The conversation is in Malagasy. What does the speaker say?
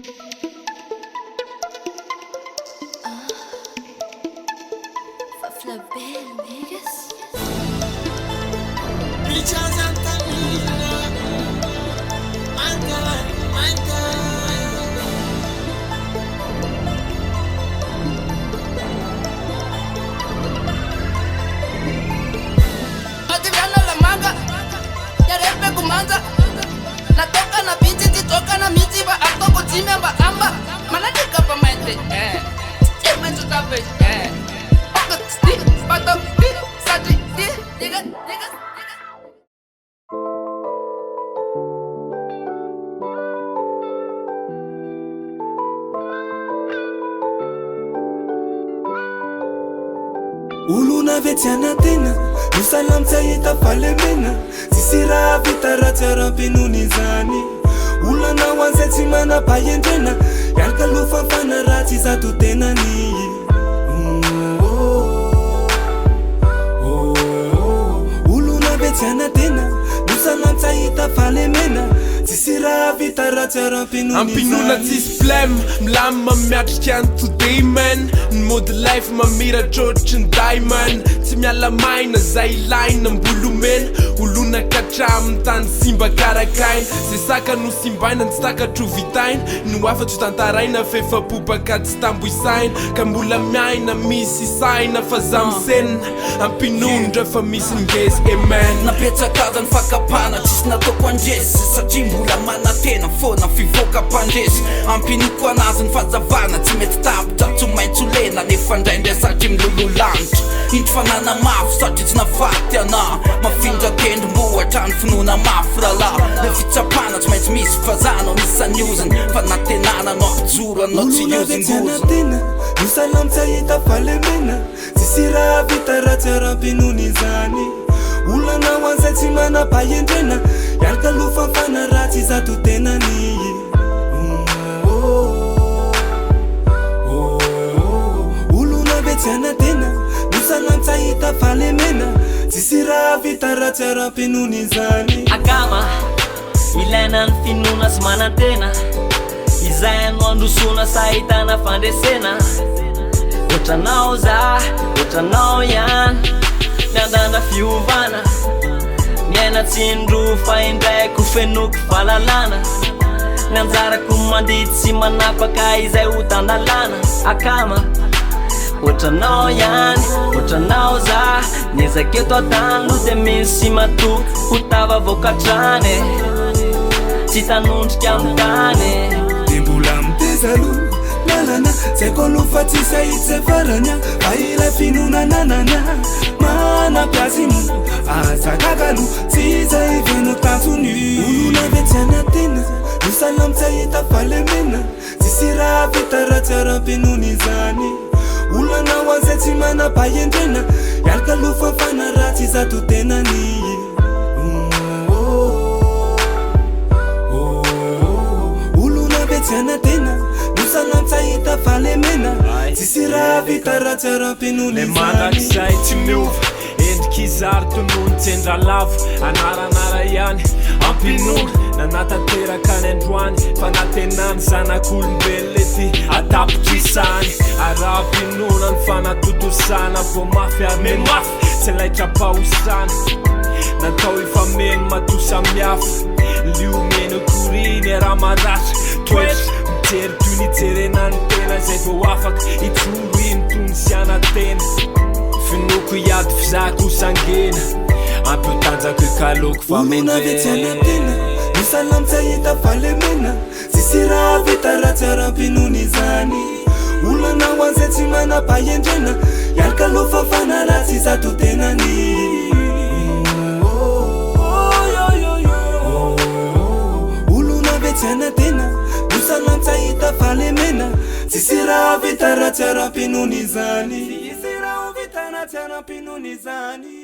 F.A.F Label, niggas. Natoka na binti titoka na miti ba atoko time ba amba manadika pa mente chema tutabe paka stick pata bit sati diga Uluna vetiana tena Nusalam tayita falemena Sisira vita ratara penunizani Ulana wanzeti mana payendena Yalka lufa fana rati za tutena ni Uluna vetiana tena Nusalam tayita falemena Sisira vita ratara penunizani Ampy inoana tsisy blème Milamy miatrika any today man Mode life mamira trotrin diamond Tsy miala maina zay ilaina mbolomena Olona katramin tany simba karakaina Zay saka no simbaina tsy takatro vitaina No afa-tso tantaraina fefapobaka tsy tamboisaina Ka mbola miaina misy isaina fa za misenina Ampy inoana fa misy ngeza amen Napetsakada ny fakapana tsisy nataoko andresy Satria mbola manatena fona fivoaka mpandresy Ampinoko anazy ny fazavana tsy mety tapitra Tsy maintsy olena nefa ndraindray satria milololanitra Indro fanana mafy satria tsy nafaty ana Mafindra tendro mbohatra ny finoana mafy ralahy Le fitsapana tsy maintsy misy fazana misy anioziny Fa natenana anao apijoro anao tsy iozingoziny Nusalam tayita falemena Sisira vita ratsy aram-penonizany Ulana wanzeti mana payendena Yalka lufa fana rati za tutena ni Uluna vetiana tena Nusalam tayita falemena Sisira vita rati aram-penonizany Akama ilaina ny finoana sy manantena Izay no androsona sahitana fandresena Otranao za, otranao ihany Miandana fiovana Miaina tsindro fa indraiko fenoko fahalalana Ny anjarako mandity sy manapaka izay ho tandalana Akama Otranao ihany, otranao za Niezaka eto atano de misy matoky Ho tava vokatrane Tsy tanondrika amin'ny tany De mbola mitezalo lalana Zay koa lofa tsy sahitsy faranya Bahira finonananana Mana piasy mo Azakakalo Tsy zay veno tansony Uluna vetiana tena Nusalam tayita falemena Sisira vita ratsy aram-penonizany Ulana wanzeti mana payendena Yalka lufa fana ratsy za tutena ni Uluna vetiana tena Nusalam tayita falemena Sisira vita ratsy aram-penonizany Le mandrakizay tsy miova Endriky zary tonono tsendra lavo Anaranara ihany Ampy inoana Nanatanteraka ny androany Fa natenany zanak'olombelona ety Atapitrisany Arampy inoana ny fanatotosana Vo mafy ary me mafy Tsy laitra pahosana Natao ifameno matosa miafa Liomeno koriny raha maratra Toetra mijery toy nijerenany tena Zay vo afaka itsoro iny toy ny sy anatena Finoko iady fizako sangena Ampy otanjako ikaloko fa Uluna vetiana tena Nusalam tayita falemena Sisira vita ratsy aram-penonizany Ulana wanzeti mana payendena Yalka lufa fana ratsy za tutena ni Uluna vetiana tena Nusalam tayita falemena Sisira vita ratsy aram-penonizany Sisira vita ratsy aram-penonizany